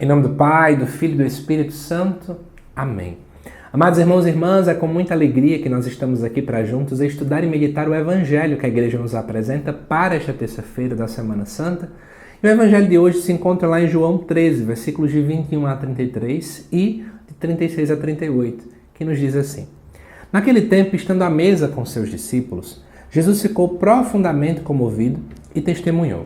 Em nome do Pai, do Filho e do Espírito Santo. Amém. Amados irmãos e irmãs, é com muita alegria que nós estamos aqui para juntos estudar e meditar o Evangelho que a Igreja nos apresenta para esta terça-feira da Semana Santa. E o Evangelho de hoje se encontra lá em João 13, versículos de 21 a 33 e de 36 a 38, que nos diz assim: Naquele tempo, estando à mesa com seus discípulos, Jesus ficou profundamente comovido e testemunhou: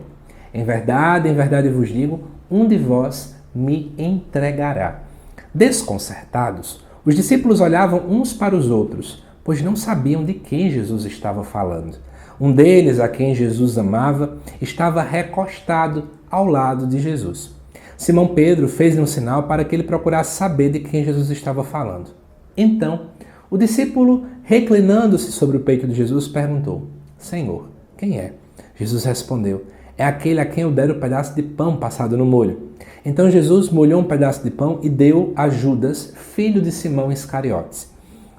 em verdade vos digo, um de vós me entregará. Desconcertados, os discípulos olhavam uns para os outros, pois não sabiam de quem Jesus estava falando. Um deles, a quem Jesus amava, estava recostado ao lado de Jesus. Simão Pedro fez-lhe um sinal para que ele procurasse saber de quem Jesus estava falando. Então, o discípulo, reclinando-se sobre o peito de Jesus, perguntou: Senhor, quem é? Jesus respondeu: é aquele a quem eu der o pedaço de pão passado no molho. Então Jesus molhou um pedaço de pão e deu a Judas, filho de Simão Iscariotes.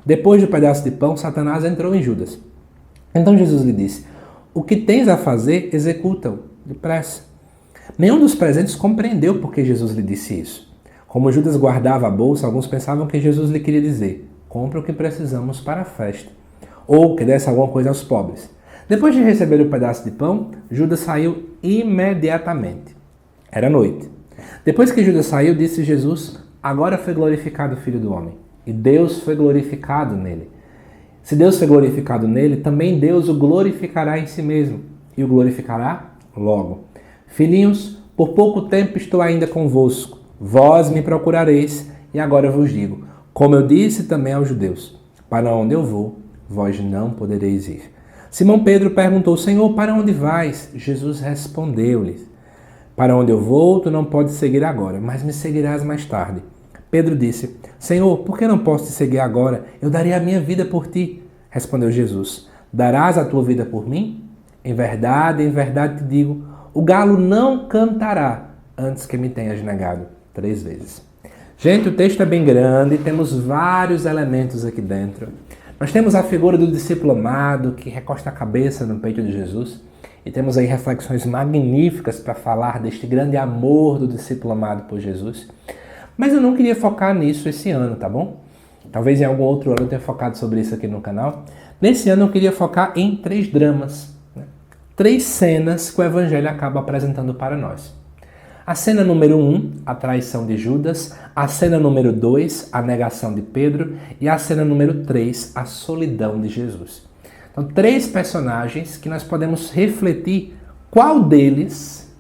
Depois do pedaço de pão, Satanás entrou em Judas. Então Jesus lhe disse: o que tens a fazer, executa-o depressa. Nenhum dos presentes compreendeu por que Jesus lhe disse isso. Como Judas guardava a bolsa, alguns pensavam que Jesus lhe queria dizer: compra o que precisamos para a festa, ou que desse alguma coisa aos pobres. Depois de receber o pedaço de pão, Judas saiu imediatamente. Era noite. Depois que Judas saiu, disse Jesus: agora foi glorificado o Filho do Homem, e Deus foi glorificado nele. Se Deus foi glorificado nele, também Deus o glorificará em si mesmo, e o glorificará logo. Filhinhos, por pouco tempo estou ainda convosco. Vós me procurareis, e agora vos digo, como eu disse também aos judeus: para onde eu vou, vós não podereis ir. Simão Pedro perguntou: Senhor, para onde vais? Jesus respondeu-lhe: para onde eu vou, tu não podes seguir agora, mas me seguirás mais tarde. Pedro disse: Senhor, por que não posso te seguir agora? Eu daria a minha vida por ti. Respondeu Jesus: darás a tua vida por mim? Em verdade te digo, o galo não cantará antes que me tenhas negado 3 vezes. Gente, o texto é bem grande, temos vários elementos aqui dentro. Nós temos a figura do discípulo amado que recosta a cabeça no peito de Jesus. E temos aí reflexões magníficas para falar deste grande amor do discípulo amado por Jesus. Mas eu não queria focar nisso esse ano, tá bom? Talvez em algum outro ano eu tenha focado sobre isso aqui no canal. Nesse ano eu queria focar em 3 dramas, 3 cenas que o Evangelho acaba apresentando para nós. A cena número 1, a traição de Judas. A cena número 2, a negação de Pedro. E a cena número 3, a solidão de Jesus. Então, 3 personagens que nós podemos refletir qual deles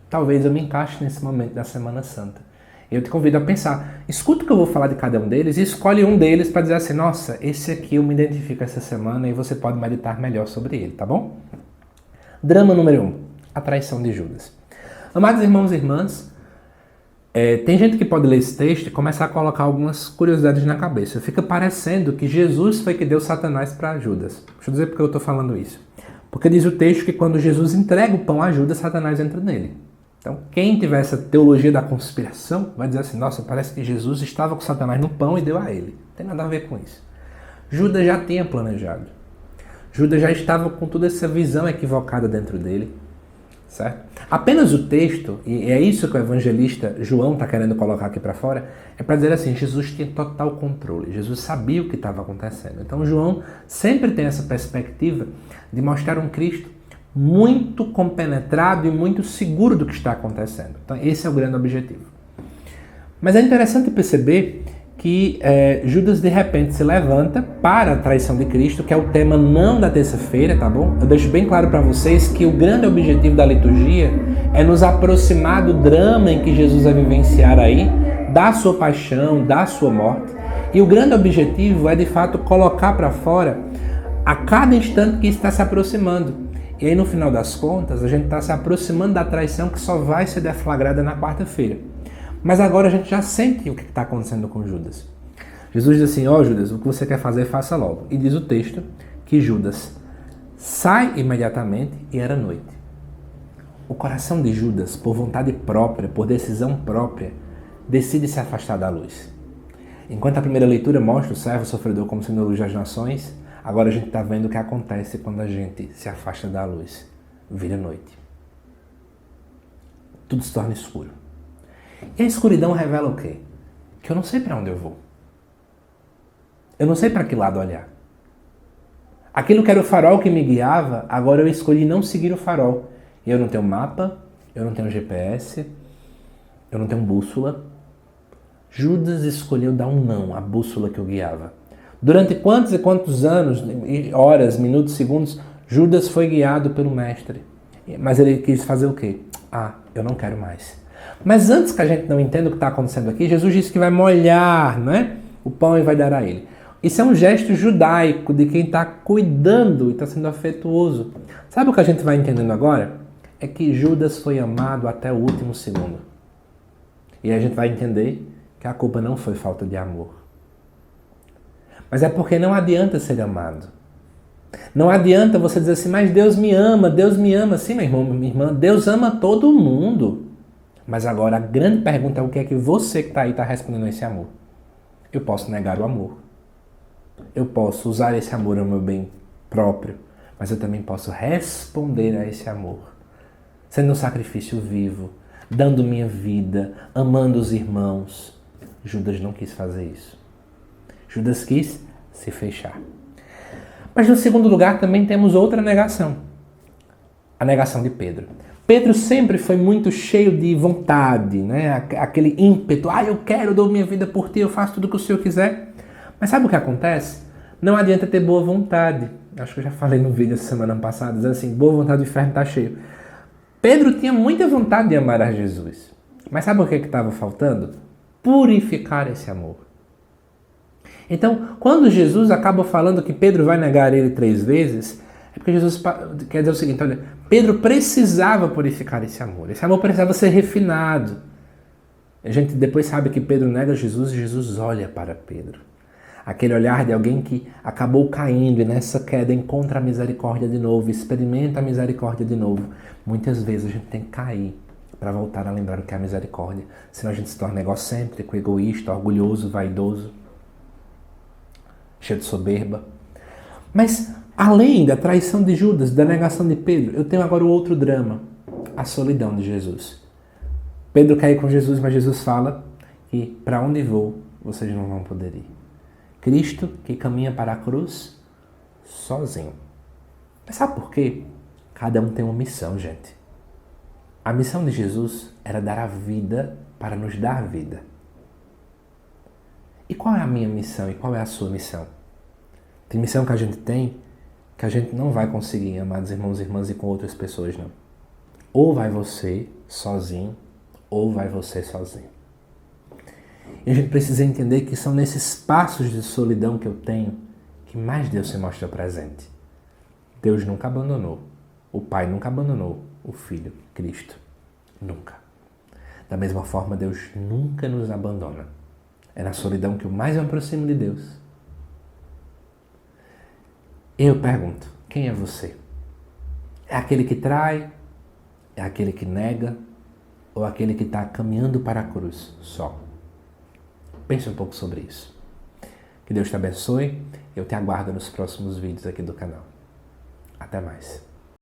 talvez eu me encaixe nesse momento da Semana Santa. Eu te convido a pensar, escuta o que eu vou falar de cada um deles e escolhe um deles para dizer assim: nossa, esse aqui eu me identifico essa semana, e você pode meditar melhor sobre ele, tá bom? Drama número 1, a traição de Judas. Amados irmãos e irmãs, tem gente que pode ler esse texto e começar a colocar algumas curiosidades na cabeça. Fica parecendo que Jesus foi que deu Satanás para Judas. Deixa eu dizer por que eu estou falando isso. Porque diz o texto que quando Jesus entrega o pão a Judas, Satanás entra nele. Então, quem tiver essa teologia da conspiração vai dizer assim: nossa, parece que Jesus estava com Satanás no pão e deu a ele. Não tem nada a ver com isso. Judas já tinha planejado. Judas já estava com toda essa visão equivocada dentro dele. Certo? Apenas o texto, e é isso que o evangelista João está querendo colocar aqui para fora, é para dizer assim: Jesus tinha total controle, Jesus sabia o que estava acontecendo. Então João sempre tem essa perspectiva de mostrar um Cristo muito compenetrado e muito seguro do que está acontecendo. Então esse é o grande objetivo. Mas é interessante perceber que Judas de repente se levanta para a traição de Cristo, que é o tema não da terça-feira, tá bom? Eu deixo bem claro para vocês que o grande objetivo da liturgia é nos aproximar do drama em que Jesus vai vivenciar aí, da sua paixão, da sua morte. E o grande objetivo é de fato colocar para fora a cada instante que está se aproximando. E aí no final das contas a gente está se aproximando da traição que só vai ser deflagrada na quarta-feira. Mas agora a gente já sente o que está acontecendo com Judas. Jesus diz assim: ó Judas, o que você quer fazer, faça logo. E diz o texto que Judas sai imediatamente e era noite. O coração de Judas, por vontade própria, por decisão própria, decide se afastar da luz. Enquanto a primeira leitura mostra o servo sofredor como sendo a luz das nações, agora a gente está vendo o que acontece quando a gente se afasta da luz. Vira noite. Tudo se torna escuro. E a escuridão revela o quê? Que eu não sei para onde eu vou. Eu não sei para que lado olhar. Aquilo que era o farol que me guiava, agora eu escolhi não seguir o farol. Eu não tenho mapa, eu não tenho GPS, eu não tenho bússola. Judas escolheu dar um não à bússola que o guiava. Durante quantos e quantos anos, horas, minutos, segundos, Judas foi guiado pelo mestre. Mas ele quis fazer o quê? Eu não quero mais. Mas antes que a gente não entenda o que está acontecendo aqui, Jesus disse que vai molhar, né, o pão e vai dar a ele. Isso é um gesto judaico de quem está cuidando e está sendo afetuoso. Sabe o que a gente vai entendendo agora? É que Judas foi amado até o último segundo. E a gente vai entender que a culpa não foi falta de amor. Mas é porque não adianta ser amado. Não adianta você dizer assim, mas Deus me ama, Deus me ama. Sim, meu irmão, minha irmã, Deus ama todo mundo. Mas agora a grande pergunta é o que é que você que está aí está respondendo a esse amor. Eu posso negar o amor. Eu posso usar esse amor ao meu bem próprio. Mas eu também posso responder a esse amor. Sendo um sacrifício vivo, dando minha vida, amando os irmãos. Judas não quis fazer isso. Judas quis se fechar. Mas no segundo lugar também temos outra negação. A negação de Pedro. Pedro sempre foi muito cheio de vontade, né? Aquele ímpeto. Eu quero, dou minha vida por ti, eu faço tudo o que o Senhor quiser. Mas sabe o que acontece? Não adianta ter boa vontade. Acho que eu já falei no vídeo essa semana passada, dizendo assim, boa vontade, o inferno está cheio. Pedro tinha muita vontade de amar a Jesus. Mas sabe o que estava faltando? Purificar esse amor. Então, quando Jesus acaba falando que Pedro vai negar ele 3 vezes, é porque Jesus quer dizer o seguinte, olha, Pedro precisava purificar esse amor. Esse amor precisava ser refinado. A gente depois sabe que Pedro nega Jesus e Jesus olha para Pedro. Aquele olhar de alguém que acabou caindo e nessa queda encontra a misericórdia de novo, experimenta a misericórdia de novo. Muitas vezes a gente tem que cair para voltar a lembrar o que é a misericórdia. Senão a gente se torna egocêntrico, egoísta, orgulhoso, vaidoso, cheio de soberba. Mas além da traição de Judas, da negação de Pedro, eu tenho agora o outro drama, a solidão de Jesus. Pedro quer ir com Jesus, mas Jesus fala que para onde vou, vocês não vão poder ir. Cristo que caminha para a cruz sozinho. Mas sabe por quê? Cada um tem uma missão, gente. A missão de Jesus era dar a vida para nos dar vida. E qual é a minha missão e qual é a sua missão? Tem missão que a gente tem que a gente não vai conseguir, amados irmãos e irmãs, e com outras pessoas, não. Ou vai você sozinho, ou vai você sozinho. E a gente precisa entender que são nesses passos de solidão que eu tenho que mais Deus se mostra presente. Deus nunca abandonou. O Pai nunca abandonou o Filho, Cristo. Nunca. Da mesma forma, Deus nunca nos abandona. É na solidão que eu mais me aproximo de Deus. Eu pergunto, quem é você? É aquele que trai? É aquele que nega? Ou aquele que está caminhando para a cruz só? Pense um pouco sobre isso. Que Deus te abençoe. Eu te aguardo nos próximos vídeos aqui do canal. Até mais.